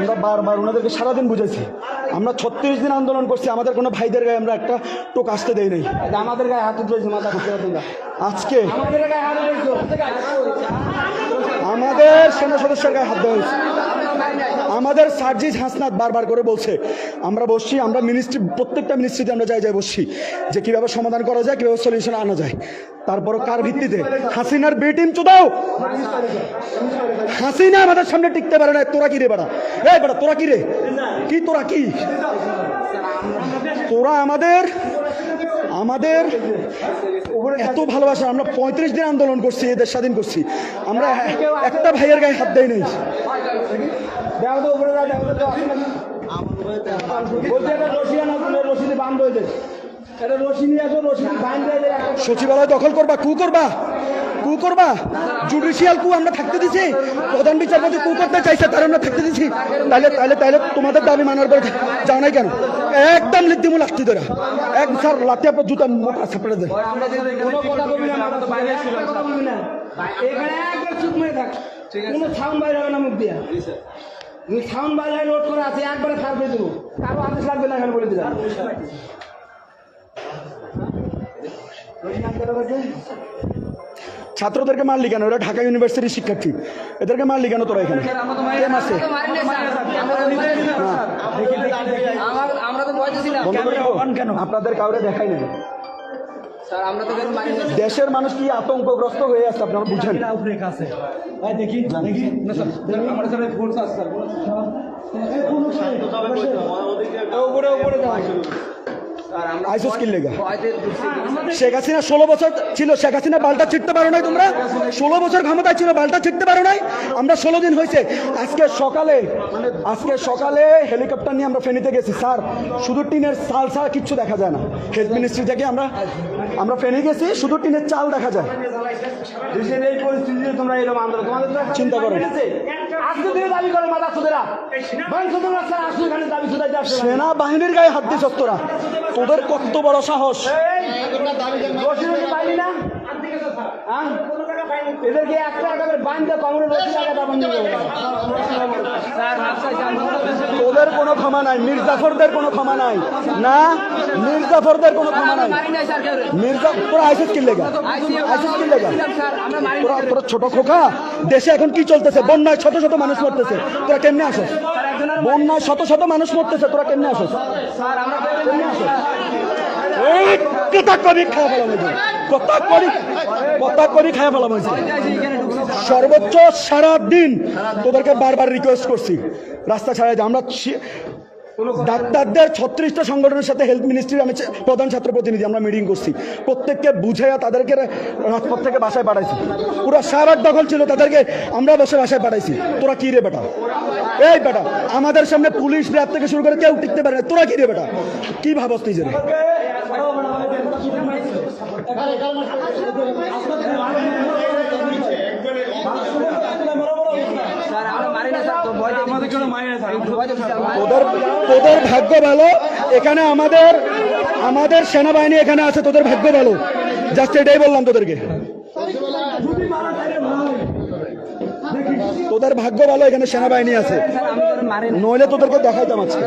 আমরা বারবার ওনাদেরকে সারাদিন বুঝেছি। আমরা 36 দিন আন্দোলন করছি, আমাদের কোনো ভাইদের গায়ে আমরা একটা টোক আসতে দেই নাই। আমাদের গায়ে হাত উঠেছে মাথা খুঁজতে তোমরা আজকে আমাদের গায়ে হাত উঠেছো আমাদের সেনা সদস্যের গায়ে হাত দেওয়া হয়েছে। আমাদের সার্জিস হাসনাত বারবার করে বলছে আমরা বসছি, আমরা মিনিস্ট্রি প্রত্যেকটা মিনিস্ট্রিতে আমরা যাই বসছি যে কীভাবে সমাধান করা যায়, কীভাবে সলিউশন আনা যায়। তারপরও কার ভিত্তিতে? হাসিনার বি টিম চুদাও। হাসিনা আমাদের সামনে টিকতে পারে না। তোরা কি রে বেড়া? এই বেড়া তোরা কি রে? কি তোরা কি? তোরা আমাদের আমাদের এত ভালোবাসা। আমরা 35 দিন আন্দোলন করছি, এদের স্বাধীন করছি, আমরা একটা ভাইয়ের গায়ে হাত দেয় নাই। দেখো তো উপরে দেখো তো বলছে এটা রশি আনা তুলে রশি বান্ধ হয়ে যায়। এটা রশি নিয়ে আসো, রশি বান্ধ হয়ে যায়। সচিবালয় দখল করবা, কু করবা, কু করবা। জুডিশিয়াল কু আমরা থাকতে দিছি। প্রধান বিচারপতি কু করতে চাইছে, তার আমরা থাকতে দিছি। তাহলে তাহলে তাহলে তোমাদের দাবি মানার পরে যাও নাই কেন? একদম লিদ্দিমূল লাঠি ধরা, এক স্যার লাঠি আপনার জুতা মুখ সাপড়ে দেয়। কোনো কথা বলবি না, বাইরে কথা বলবি না, এখানে একবার চুপ মেরে থাক। কোনো সাউন্ড বাইরে হবে না মুখ দিয়া। তুমি সাউন্ড বাইরে নোট করে আছে, একবারে ফার করে দেবো, কারো আদেশ লাগবে না, এখানে বলে দিলাম। ছাত্রদেরকে মারলি কেন? ওরা ঢাকা ইউনিভার্সিটির শিক্ষার্থী, এদেরকে মারলি কেন তোরা? এখানে কে মারছে? কেন আপনাদের কাউরে দেখাই নেই? দেশের মানুষ কি আতঙ্কগ্রস্ত হয়ে আছে আপনারা বুঝেন? দেখি দেখি উপরে উপরে আইসোস কি লেগা? শেখ হাসিনা 16 বছর ছিল, শেখ হাসিনা বালটা ছিটতে পারো নাই তোমরা? 16 বছর ক্ষমতায় ছিল, বালটা ছিটতে পারো নাই? আমরা 16 দিন হয়েছে। আজকে সকালে হেলিকপ্টার নিয়ে আমরা ফেনীতে গেছি স্যার, শুধু টিনের চাল ছাড়া কিচ্ছু দেখা যায় না। হেলথ মিনিস্ট্রি থেকে আমরা ফেনী গেছি, শুধু টিনের চাল দেখা যায়। দেশের এই পরিস্থিতিতে তোমরা এরকম আন্দোলন তোমাদের তো চিন্তা করো। আজকে দিনে দাবি করে মাথা সুদেরা দাবি সুদাই যাচ্ছে। সেনাবাহিনীর গায়ে হাত দিস তোরা, তোদের কত বড় সাহস! পাইনি না এদেরকে একটা একেবারে বান্ধে কমরে রশি লাগাতে তোদের কোনো ক্ষমা নাই, মির্জাফরদের কোনো ক্ষমা নাই। না, মির্জাফরদের কোনো ক্ষমা নাই। তোরা আইসিস কি লেগা? আইসিস কি লেগা? তোরা ছোট খোকা। দেশে এখন কি চলতেছে? বন্যায় শত শত মানুষ মরতেছে, তোরা কেমনে আসস? বন্যায় শত শত মানুষ মরতেছে, তোরা কেমনে আসস? কেমনে আসস? কথা করি খাওয়া ফেলা হয়েছে, কথা করি খাওয়া ফেলা হয়েছে। সর্বোচ্চ সারা দিন তোদেরকে বারবার রিকোয়েস্ট করছি রাস্তা ছাড়াই। আমরা ডাক্তারদের 36টা সংগঠনের সাথে হেলথ মিনিস্ট্রির আমি প্রধান ছাত্র প্রতিনিধি, আমরা মিটিং করছি। প্রত্যেককে বুঝাইয়া তাদেরকে রাজপথ থেকে বাসায় পাঠাইছি। পুরো সারার দখল ছিল, তাদেরকে আমরা বসে বাসায় পাঠাইছি। তোরা কি রে বেটা? এই বেটা, আমাদের সামনে পুলিশ র্যাব থেকে শুরু করে কেউ টিকতে পারে না। তোরা কি রে বেটা? কি ভাবস নিজের? তোদের ভাগ্য ভালো, এখানে আমাদের সেনাবাহিনী এখানে আছে। তোদের ভাগ্য ভালো, জাস্ট এটাই বললাম তোদেরকে। তোদের ভাগ্য ভালো, এখানে সেনাবাহিনী আছে, নইলে তোদেরকে দেখাইতাম আজকে।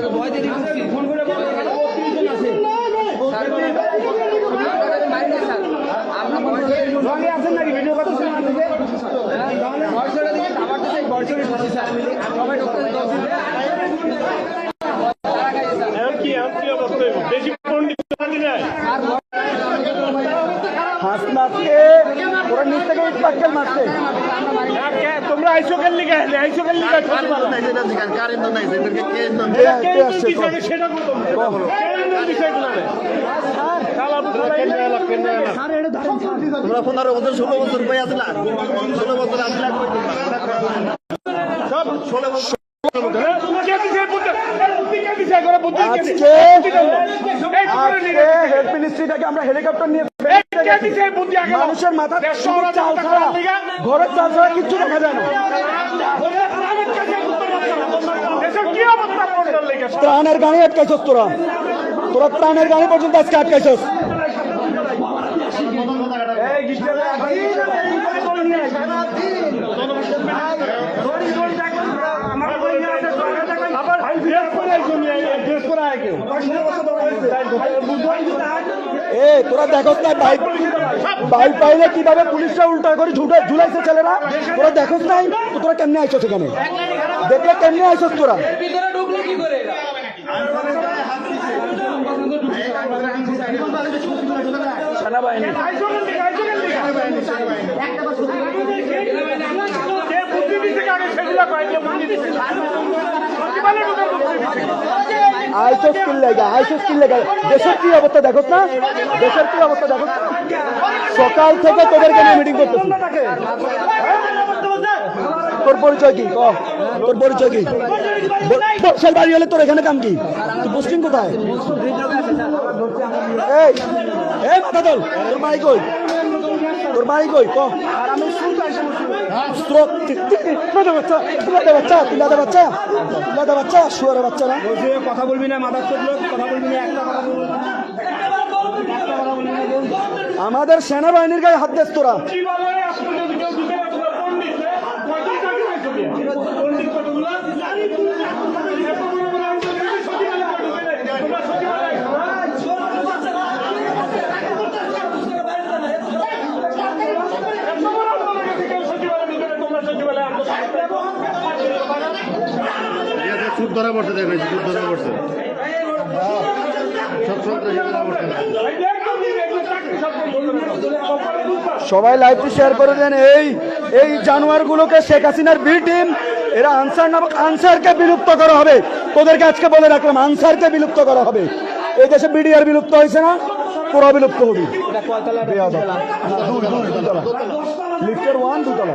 হাসনাতকে ওরা নিচ থেকে ইটপাটকেল মারছে। তোমরা আইসো কেন লিখে আইসো কেন লিখে তোমরা 15 বছর 16 বছর বই আসলা, 16 বছর আসলা সব 16 বছর হেলথ মিনিস্ট্রিটাকে আমরা হেলিকপ্টার নিয়ে মানুষের মাথা চাল ছাড়া, ঘরের চাল ছাড়া কিচ্ছু দেখা যায় না। ত্রাণের গাড়ি আটকাইছস তোরা, ত্রাণের গাড়ি পর্যন্ত আজকে আটকাইছস। কেউ এ তোরা দেখোস না বাইক পাইলে কিভাবে পুলিশরা উল্টা করে ঝুলাইছে ছেলেরা, তোরা দেখোস নাই তো তোরা কেমনে আইছো সেখানে, দেখলে কেমনে আইছস তোরা? ভিতরে ঢুকলো কি করে এরা? সেনাবাহিনী আইসো স্কিল লেগা দেশের কি অবস্থা দেখোস না, দেশের কি অবস্থা দেখোস না? সকাল থেকে তোদেরকে নিয়ে মিটিং করতেছি। তোর পরিচয় কি? তোর পরিচয় কি? বক্সের বাড়ি হলে তোর এখানে কাম কি? তুই পোস্টিং কোথায়? এই এই মাথা তোল, তোর বাড়ি কই? তোর বাড়ি কই? বাচ্চা শুয়ারের বাচ্চা না, কথা বলবি না, মাদার চোদ লোক, কথা বলবি না, একটা কথা বলবি না। আমাদের সেনাবাহিনীর গায়ে হাত দেস তোরা। সুদ ধরা পড়ছে, দেখবেন সুদ ধরা পড়ছে, সব সন্ত্রাসী ধরা পড়ছে। সবাই লাইভটি শেয়ার করে দেন। এই জানোয়ারগুলোকে শেখ হাসিনার বি টিম, এরা আনসার নামক আনসারকে বিলুপ্ত করা হবে। তোদেরকে আজকে বলে রাখলাম, আনসারকে বিলুপ্ত করা হবে। এই দেশে বিডিআর বিলুপ্ত হয়েছে না, পুরো বিলুপ্ত হবে। লিফটের 1 2 তলা।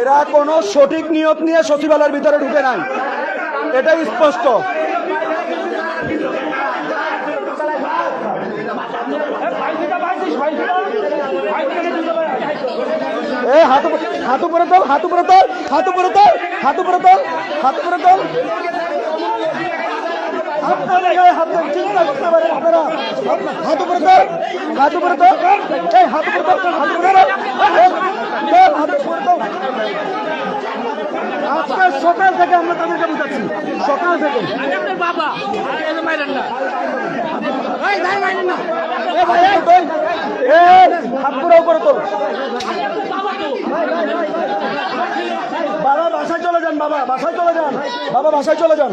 এরা কোনো সঠিক নিয়ত নিয়ে সচিবালয়ের ভিতরে ঢুকে নাই, এটাই স্পষ্ট। এ হাত উপরে তোল, হাত উপরে তোল, হাত উপরে তোল, হাত উপরে তোল, হাত উপরে তোল। আপনাদের গায়ে হাত দেন, চিন্তা করতে পারেন আপনারা। হাত উপরে তোল, হাত উপরে তোল, এই হাত উপরে তোল, হাত উপরে তোল, হাত উপরে তোল। আজকে সকাল থেকে আমরা তাদেরকে বুঝাচ্ছি, সকাল থেকে। বাবা হাত পুরো উপরে তোল। বাবা বাসায় চলে যান, বাবা বাসায় চলে যান, বাবা বাসায় চলে যান।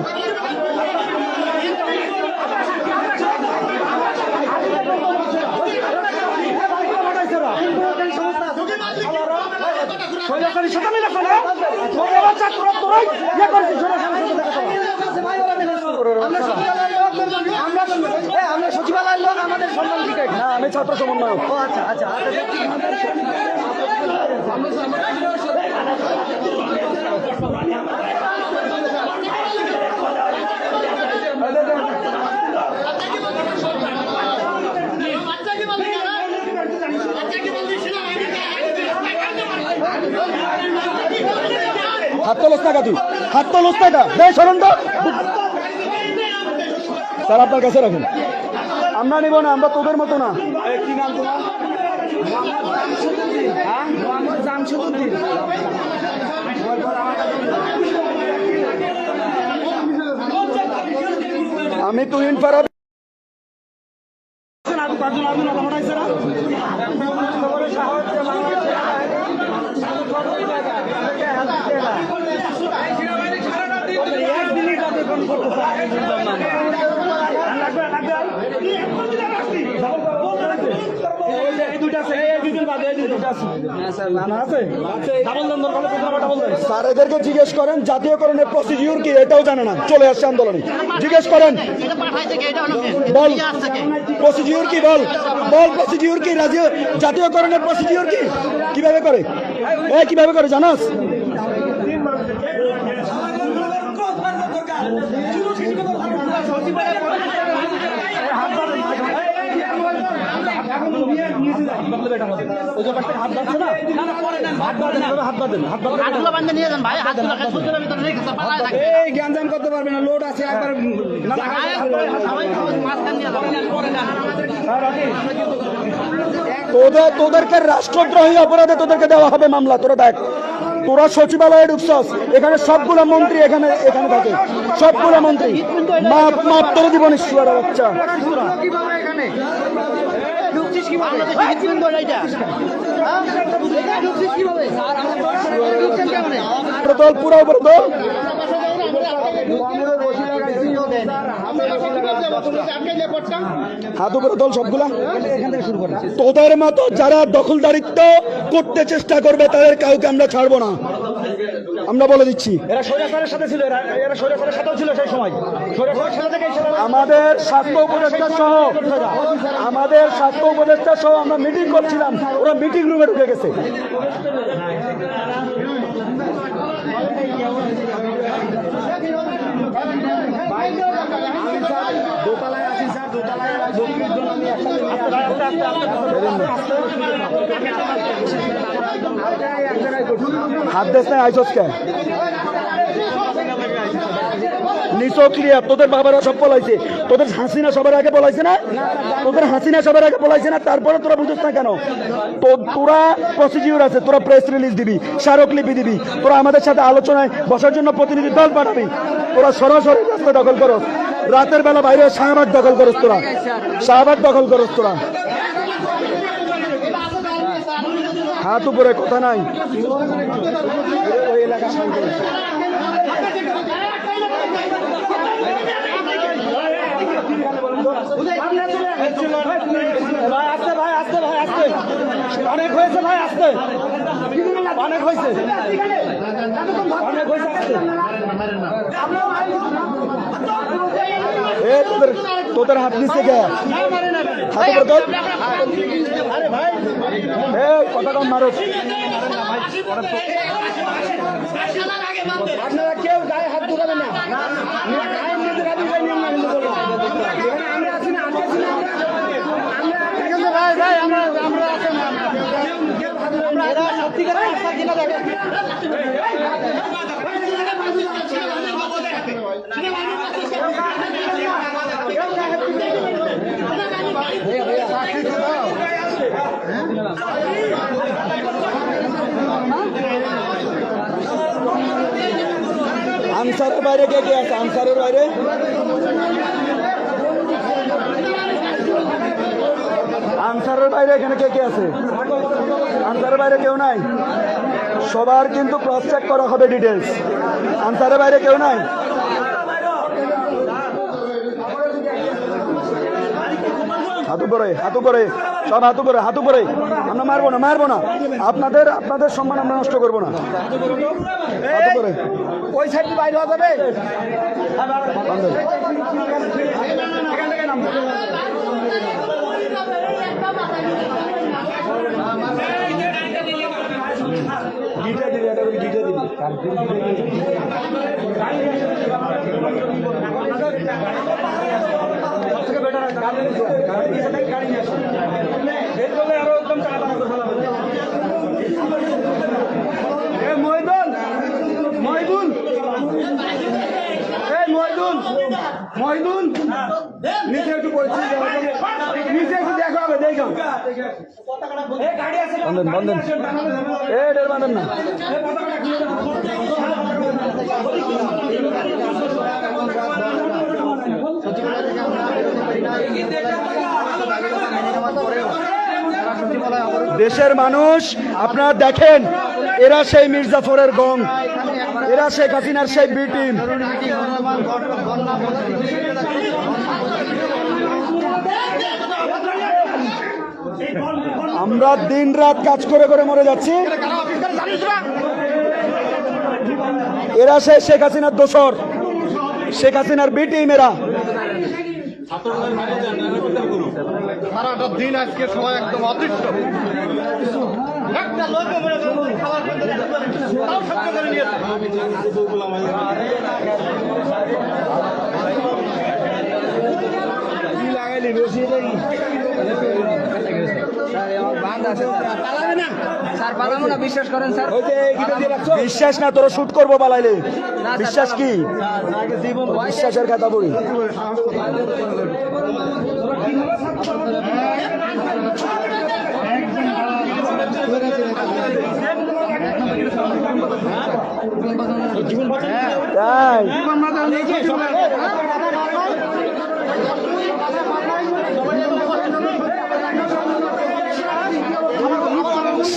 আমরা সচিবালয়ের লোক, আমাদের সম্মান দিকে না, আমি ছাত্র সমন্বয়ক। আচ্ছা আচ্ছা হাত তোলস না তুই, হাত তোলস না কা সরণ তো। স্যার আপনার কাছে রাখুন, আমরা নিব না, আমরা তোদের মতো না। কি নাম তোমার? জামশুদ্দিন। আমি তুহিন ফারাবি। স্যার এদেরকে জিজ্ঞেস করেন জাতীয়করণের প্রসিডিউর কি, এটাও জানে না, চলে আসছে আন্দোলনে। জিজ্ঞেস করেন, বল প্রসিডিউর কি, বল বল প্রসিডিউর কি, জাতীয়করণের প্রসিডিউর কি, কিভাবে করে, কিভাবে করে জানাস? এই গ্যাঞ্জাম করতে পারবে না, লোড আছে একবার তোদেরকে রাষ্ট্রদ্রোহী অপরাধে তোদেরকে দেওয়া হবে মামলা। তোরা দেখ, তোরা সচিবালয়ে ঢুকছস, এখানে সবগুলো মন্ত্রী এখানে এখানে থাকে, সবগুলো মন্ত্রী। মাপ মাপ তোর দিব নিশ্চয় বাচ্চা। তোল পুরো উপরে তোল। হাত উপরে তোল সবগুলা। তোদের মতো যারা দখলদারিত্ব করতে চেষ্টা করবে তাদের কাউকে আমরা ছাড়বো না, আমরা বলে দিচ্ছি। আমাদের স্বাস্থ্য উপদেষ্টা সহ আমরা মিটিং করছিলাম, ওরা মিটিং রুমে ঢুকে গেছে। দোতলায় আছি স্যার, দোতলায় হাত দেশ নাই আইসস কে নিচো ক্লিয়ার। তোদের বাবারা সব পলাইছে, তোদের হাসিনা সবার আগে পলাইছে না, তোদের হাসিনা সবার আগে পলাইছে না, তারপরে তোরা বুঝিস না কেন? তোরা প্রসিডিউর আছে, তোরা প্রেস রিলিজ দিবি, স্মারকলিপি দিবি, তোরা আমাদের সাথে আলোচনায় বসার জন্য প্রতিনিধি দল পাঠাবি। তোরা সরাসরি রাস্তা দখল করো, রাতের বেলা বাইরে শাহবাগ দখল করস, তোরা শাহবাগ দখল করস। তোরা হাত উপরে, কথা নাই। ওই এলাকা শান্ত। অনেক হয়েছে ভাই, আসতে অনেক হয়েছে, অনেক হয়েছে। তোদের হাত নিচে গে, হাত উপরে তোর। কথা কম মারো। আপনারা কেউ গায়ে হাত ঢুকাবেন না, গায়ের মধ্যে গাড়ি গাড়ি নিয়ম না কিন্তু বলবো। আমরা আছি না, আমরা আছি না, ঠিক আছে ভাই, ভাই আমরা আছি না, এরা সত্যিকারের রাস্তা কিনা দেখে। আনসারের বাইরে কে কে আছে? আনসারের বাইরে আনসারের বাইরে এখানে কে কে আছে? আনসারের বাইরে কেউ নাই? সবার কিন্তু ক্রস চেক করা হবে ডিটেলস। আনসারের বাইরে কেউ নাই? হাত উপরে, হাত উপরে, সব হাত উপরে, হাত উপরে। আমরা মারবো না, মারবো না। আপনাদের সম্মান আমরা নষ্ট করবো না। হাত উপরে। ওই সাইড বাইরে হওয়া যাবে। গিটা দিবি, এটা করে গিটা দিবি। মহিদুল নিচে একটু পরিস্থিতি, নিচে একটু দেখা হবে, দেখো বন্ধন বন্ধন, এটার বাঁধেন না। দেশের মানুষ আপনারা দেখেন, এরা সেই মির্জাফরের গং, এরা শেখ হাসিনার সেই বি টিম। আমরা দিন রাত কাজ করে করে মরে যাচ্ছি, এরা সেই শেখ হাসিনার দোসর, শেখ হাসিনার বি টিম। এরা সারাটা দিন আজকে সবাই একদম অতিষ্ঠ একটা লোক মনে করেন খাবার করতে তাও শক্ত করে নিয়েছে লাগাইলি রশি স্যার পালাবো না, বিশ্বাস করেন স্যার। বিশ্বাস না তোরা শুট করবো পালাইলে বিশ্বাস কি বিশ্বাসের কথা বলি তাই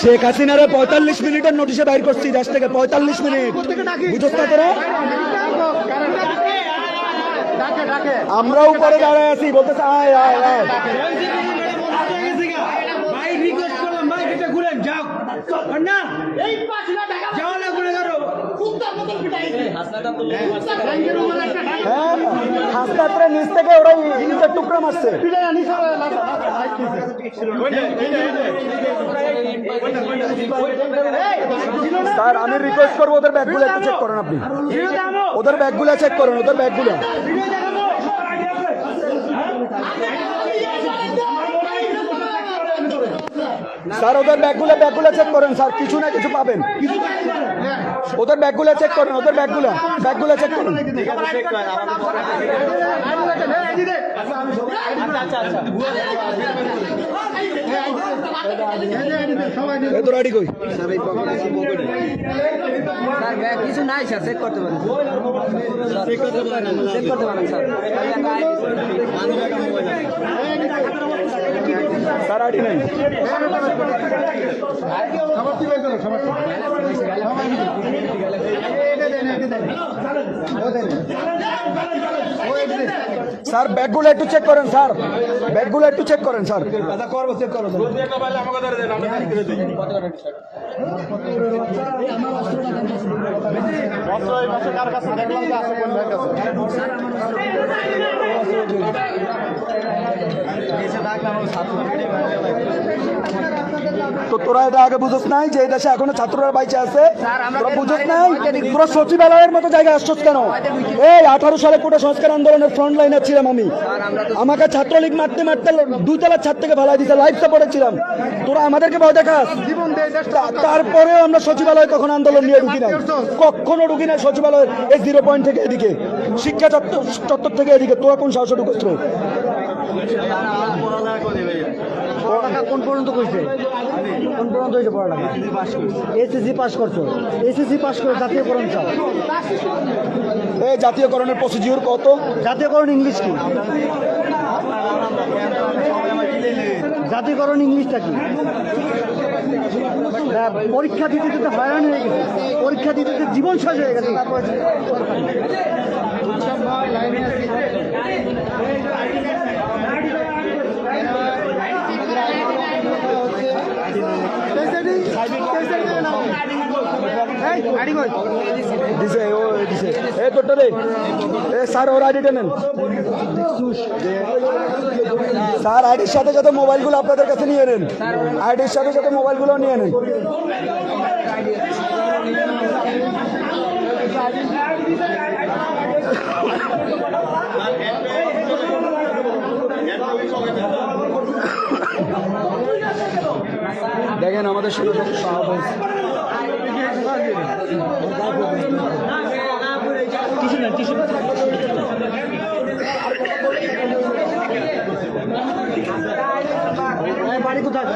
শেখ হাসিনারে 45 মিনিটের নোটিশে বাইর করছি দেশ থেকে 45 মিনিট বুঝছ না তোরা আমরা উপরে দাঁড়ায় আছি বলতেছে আয় আয় আয় ভাই রিকোয়েস্ট করলাম ভাই এটা ঘুরে যাও না এই 5 লাখ টাকা যাও না ঘুরে করো কুত্তার মতো পিটাইছে হ্যাঁ হাসপাতালের নিচ থেকে ওরা ইটের টুকরা মারছে স্যার আমি রিকোয়েস্ট করবো ওদের ব্যাগগুলো একটু চেক করেন আপনি ওদের ব্যাগগুলো চেক করেন ওদের ব্যাগগুলো স্যার ওদের ব্যাগগুলো চেক করেন স্যার কিছু না কিছু পাবেন ওদের ব্যাগগুলো চেক করেন ওদের ব্যাগগুলো চেক করেন তোর আইডি কই স্যার ব্যাগ কিছু নাই স্যার, চেক করতে পারেন, চেক করতে পারেন স্যার। স্যার আইডি নাই স্যার ব্যাগগুলো একটু চেক করেন স্যার ব্যাগগুলো একটু চেক করেন স্যার করবো চেক করবো কার কাছে দেখলাম যে আছে কোন ভাইয়ের তো তোরা এটা আগে বুঝোস নাই যে এই দেশে এখনো ছাত্ররা বাইচে আছে তোরা বুঝোস নাই তোরা সচিবালয়ের মতো জায়গায় আসছস কেন এই 18 সালে কোটা সংস্কার আন্দোলনের ফ্রন্ট লাইনে ছিলাম আমি আমাকে ছাত্রলীগ মারতে মারতে 2 তলার ছাদ থেকে ফেলাই দিতে লাইফ সাপোর্টে ছিলাম তোরা আমাদেরকে ভয় দেখাস তারপরেও আমরা সচিবালয় কখনো আন্দোলন নিয়ে ঢুকি নাই কখনো ঢুকি নাই সচিবালয়ের এই 0 পয়েন্ট থেকে এদিকে শিক্ষা চত্বর থেকে এদিকে তোরা কোন সাহসে ঢুকছ পড়ালেখা কোন পর্যন্ত কইছে কোন পর্যন্ত হয়েছে পড়ালেখা এসএসসি পাস করছো এসএসসি পাস করে জাতীয়করণ চাও এই জাতীয়করণের প্রসিডিউর কত জাতীয়করণ ইংলিশ কি জাতীয়করণ ইংলিশটা কি পরীক্ষা দিতে দিতে হয়রান হয়ে গেছে পরীক্ষা দিতে দিতে জীবন শেষ হয়ে গেছে তারপরে দিছে ও দিছে এ তোরটা দে এ স্যার ওর আইডিটা নেন স্যার আইডির সাথে সাথে মোবাইলগুলো আপনাদের কাছে নিয়ে নেন আইডির সাথে সাথে মোবাইলগুলো নিয়ে নেন দেখেন আমাদের সাথে বাড়ি কোথায়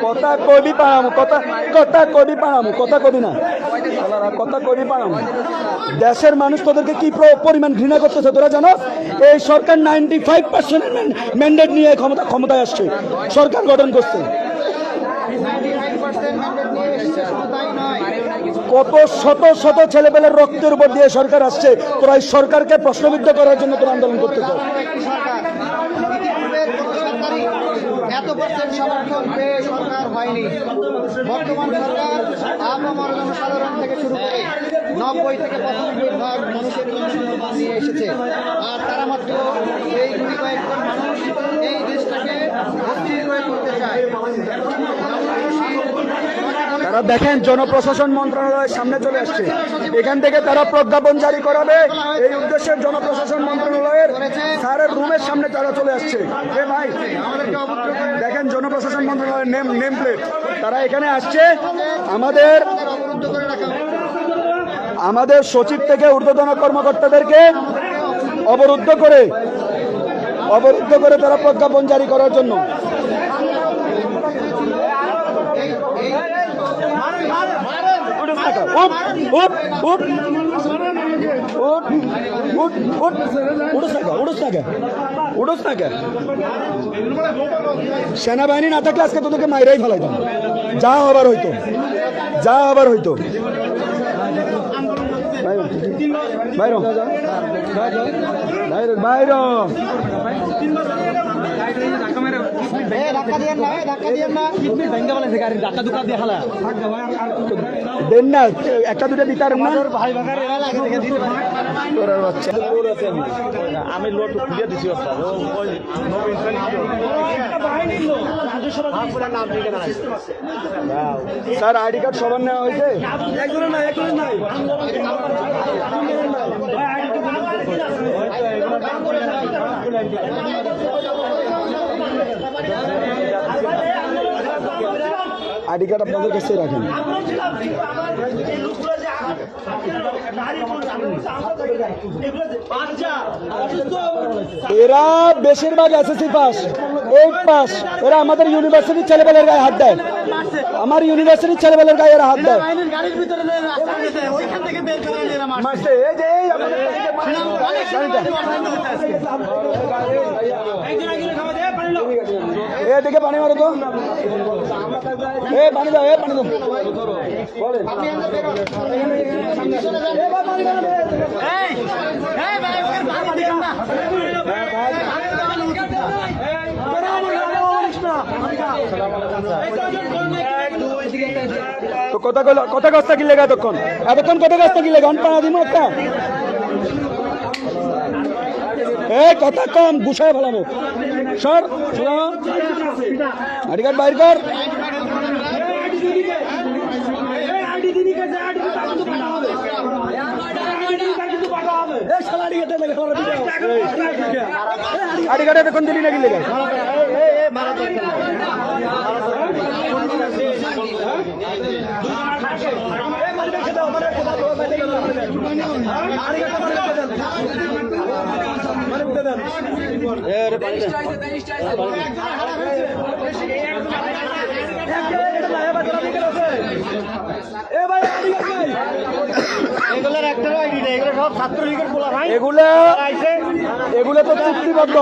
কথা কবি পারামু কথা কবি পারামু কথা কবি না কথা কবি পারামু দেশের মানুষ তোদেরকে কি পরিমাণ ঘৃণা করতেছে তোরা জানো এই সরকার 95% ম্যান্ডেট নিয়ে ক্ষমতায় আসছে সরকার গঠন করছে কত শত শত ছেলেপেলের রক্তের উপর দিয়ে সরকার আসছে তোরা এই সরকারকে প্রশ্নবিদ্ধ করার জন্য তোরা আন্দোলন করতেছ এত পার্সেন্ট সমর্থন পেয়ে সরকার হয়নি বর্তমান সরকার আপামর জনসাধারণ থেকে শুরু করে 90 থেকে 95 ভাগ মানুষের জনসংখ্যা নিয়ে এসেছে, আর তারা মাত্র এই গুলি কয়েকজন মানুষ এই দেশটাকে অস্থির করে তুলতে চায়। তারা দেখেন জনপ্রশাসন মন্ত্রণালয়ের সামনে চলে আসছে, এখান থেকে তারা প্রজ্ঞাপন জারি করাবে এই উদ্দেশ্যে জনপ্রশাসন মন্ত্রণালয়ের স্যারের রুমের সামনে তারা চলে আসছে। এ ভাই দেখেন জনপ্রশাসন মন্ত্রণালয়ের নেম প্লেট, তারা এখানে আসছে আমাদের সচিব থেকে ঊর্ধ্বতন কর্মকর্তাদেরকে অবরুদ্ধ করে তারা প্রজ্ঞাপন জারি করার জন্য। সেনাবাহিনী না থাকলে আজকে তোদেরকে মাইরাই ফেলাইতাম, যা হবার হইতো। দেন না, একটা দুটা দিতে পারেন না আমি লোড খুলে দিছি স্যার আইডি কার্ড সবার নেওয়া হয়েছে? আইডি কার্ড আপনাদের কাছে রাখেন। এরা বেশিরভাগ এসএসসি পাস, 8 পাস। এরা আমাদের ইউনিভার্সিটির ছেলেবেলের গায়ে হাত দেয়, আমার ইউনিভার্সিটির ছেলেবেলের গায়ে এরা হাত দেয়। এদিকে পানি মারো তো, পানি দাও, পানি দাও। তো কথা গাছটা কি লেগে এতক্ষণ কথা গাছটা কি লেগে পানা দিব একটা কথা কম গুছায় ফেলাবো। সর আইডি কার্ড বাইর কর। আইডি কার্ড এতক্ষণ দিলি নাকি লেগে এগুলো তো চুক্তিবদ্ধ।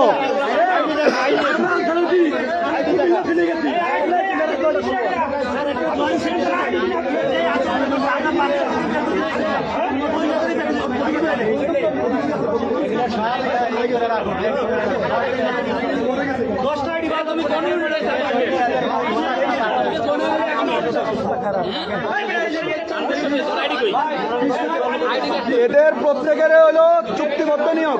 এদের প্রত্যেকের হলো চুক্তিবদ্ধ নিয়োগ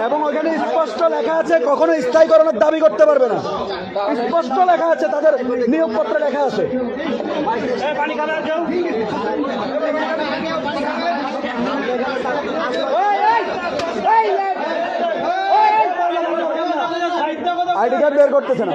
এবং ওখানে স্পষ্ট লেখা আছে কখনো স্থায়ীকরণের দাবি করতে পারবে না, স্পষ্ট লেখা আছে, তাদের নিয়োগপত্রে লেখা আছে। আইডি কার্ড বের করতেছে না।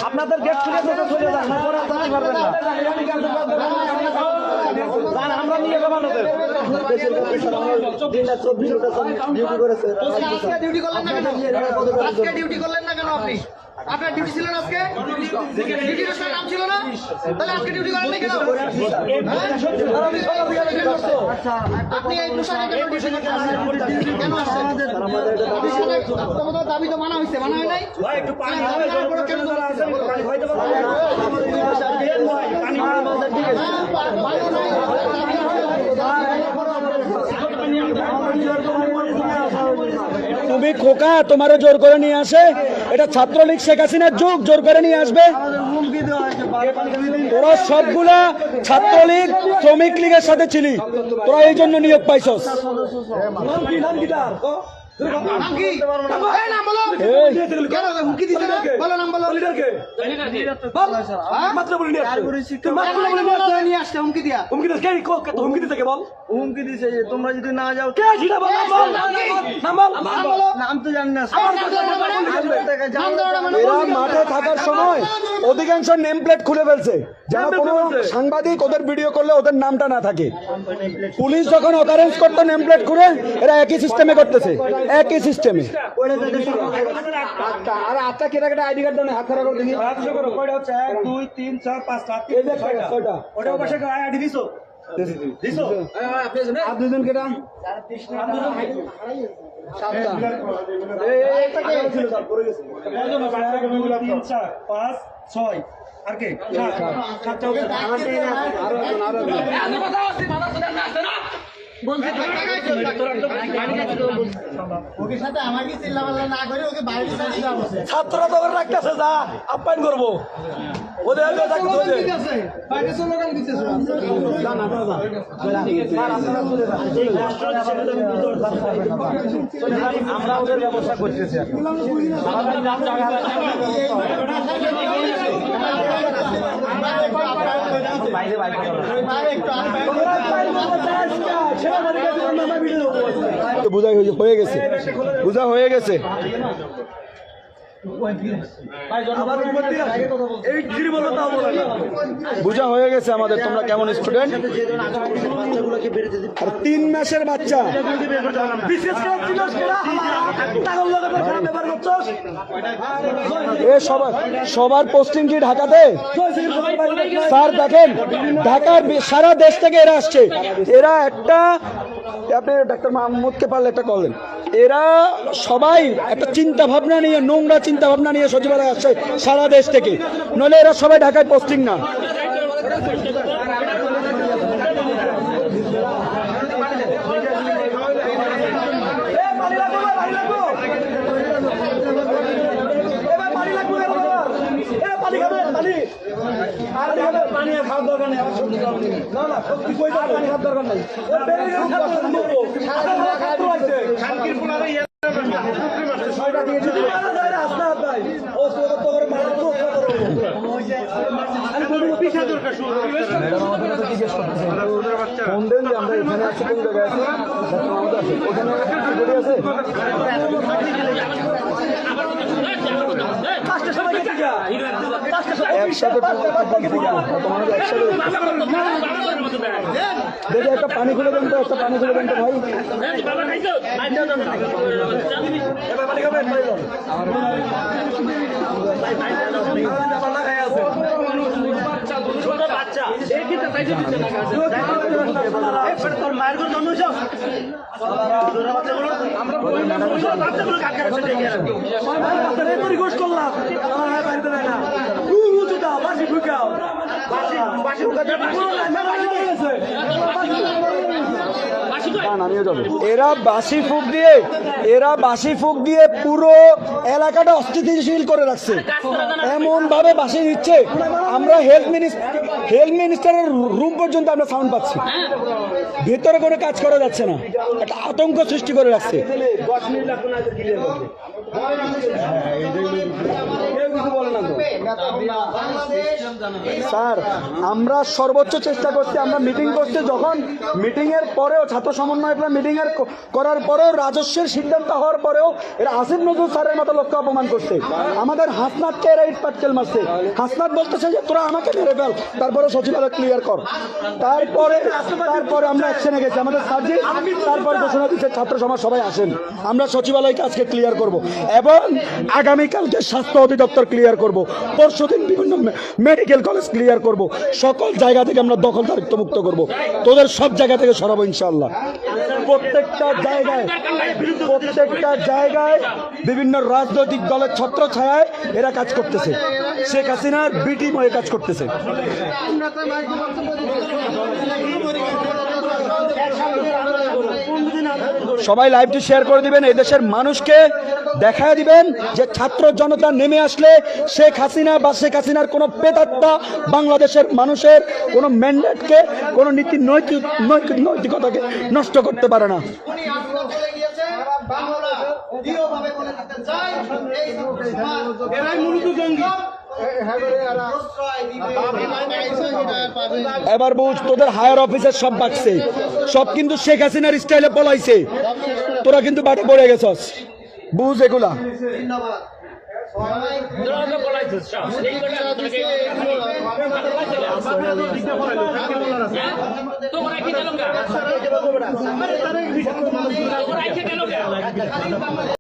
আপনাদের গেট খুলে চলে যান, আমরা নিয়ে যাবো। ডিউটি করলেন না কেন আপনি? আপনার ডিউটি ছিল না আজকে? ডিউটির সময় নাম ছিল না? তাহলে আজকে ডিউটি করেন নাই কেন? আপনি এই পোশাকে কেন ডিউটি করতে আসছেন? কেন আসছেন? আপনাদের দাবি তো মানা হয়েছে, মানা হয় নাই? কেন তুমি খোকা তোমারে জোর করে নিয়ে আসে, এটা ছাত্রলীগ শেখ হাসিনার যুগ, জোর করে নিয়ে আসবে। তোরা সবগুলা ছাত্রলীগ শ্রমিক লীগের সাথে ছিলি, তোরা এই জন্য নিয়োগ পাইছস। নাম কি? এই নাম বলো। কেন হুমকি দিছে না? বলো নাম বলো। মাত্র বলে নিয়ে আসছে হুমকি দিয়া। হুমকি দিতে কে বল? হুমকি দিছে যে তোমরা যদি না যাও কে সেটা বল, নাম তো জানি না। এরা মাঠে থাকার সময় অধিকাংশ নেম প্লেট খুলে ফেলছে, যেন কোনো সাংবাদিক ওদের ভিডিও করলে ওদের নামটা না থাকে। পুলিশ যখন অকারেন্স করতো নেম প্লেট খুলে, এরা একই সিস্টেমে করতেছে, একই সিস্টেমে। আর আটটা কেটা আইডি কার্ড দাও, হাত খারাপ করে দেখি। 1 2 3 4 5 ছয়টা। ওটা পাশে আইডি দিছো দিছো আর দুজন কেটা? সাতটা। 3 4 5 6 আর কে 7টা হবে। আরো ওকে সাথে আমাকে চিল্লাপাল্লা না করে ওকে বাইরে বসে ছাত্ররা তো রাখতেছে, যা আপ্যায়ন করবো ওদের আমরা ওদের ব্যবস্থা করতেছি। বোঝা হয়ে গেছে, বোঝা হয়ে গেছে। বোঝা হয়ে গেছে আমাদের, তোমরা কেমন স্টুডেন্ট। আর 3 মাসের বাচ্চা এ সবার পোস্টিং কি ঢাকাতে? স্যার দেখেন, ঢাকার সারা দেশ থেকে এরা আসছে। এরা একটা, আপনি ডাক্তার মাহমুদকে পারলে একটা কল দেন। এরা সবাই একটা চিন্তা ভাবনা নিয়ে, নোংরা চিন্তা ভাবনা নিয়ে সচিবালয়ে আসছে সারা দেশ থেকে, নইলে এরা সবাই ঢাকায় পোস্টিং না। ফোন দেন যে আমরা এখানে আছি, কোন জায়গায় আছি, ওখানে আছে। একসাথে দেখে একটা পানি খুলে দেন তো, একটা পানি খুলে দেন তো ভাই। এরা বাঁশি ফুক দিয়ে পুরো এলাকাটা অস্থিতিশীল করে রাখছে, এমন ভাবে বাঁশি দিচ্ছে। আমরা হেলথ মিনিস্টারের রুম পর্যন্ত আমরা সাউন্ড পাচ্ছি, ভেতরে কোনো কাজ করা যাচ্ছে না, একটা আতঙ্ক সৃষ্টি করে রাখছে। স্যার আমরা সর্বোচ্চ চেষ্টা করছি, আমরা মিটিং করছি, যখন মিটিং এর পরেও ছাত্র সমন্বয় মিটিং এর করার পরেও রাজস্বের সিদ্ধান্ত হওয়ার পরেও এরা আসিফ নজরুল স্যারের মতো লক্ষ্য অপমান করছে। আমাদের হাসনাতকে এরা ইট পাটকেল মারছে। হাসনাত বলতেছে যে তোরা আমাকে মেরে ফেল, তারপরে সচিবালয় ক্লিয়ার কর। তারপরে আমরা অ্যাকশনে গেছি, আমাদের সার্জি তারপরে ঘোষণা দিচ্ছে ছাত্র সমাজ সবাই আসেন, আমরা সচিবালয়কে আজকে ক্লিয়ার করব। এবং আগামীকালকে স্বাস্থ্য অধিদপ্তর ক্লিয়ার করব, পরশুদিন বিভিন্ন মেডিকেল কলেজ ক্লিয়ার করব, সকল জায়গা থেকে আমরা দখলদারিত্ব মুক্ত করব, তোদের সব জায়গা থেকে সরাবো ইনশাআল্লাহ। প্রত্যেকটা জায়গায় বিভিন্ন রাজনৈতিক দলের ছত্র ছায়ায় এরা কাজ করতেছে, শেখ হাসিনার বি টিম হয়ে কাজ করতেছে। সবাই লাইভটি শেয়ার করে দিবেন, এই দেশের মানুষকে দেখায় দিবেন যে ছাত্র জনতা নেমে আসলে শেখ হাসিনা বা শেখ হাসিনার কোনো প্রেতাত্মা বাংলাদেশের মানুষের কোনো ম্যান্ডেটকে, কোনো নৈতিকতাকে নষ্ট করতে পারে না। উনি আন্দোলন চলে গিয়েছে, বাংলা দৃঢ়ভাবে বলে দিতে চাই এই সমাজ এরাই মূলত জঙ্গি। প্রশ্রয় দিবে। এবার বুঝ, তোদের হায়ার অফিসার সব বাকছে, সব কিন্তু শেখ হাসিনার স্টাইলে পলাইছে, তোরা কিন্তু বাটে পড়ে গেছস, বুঝ এগুলা। ধন্যবাদ। তোমরা কি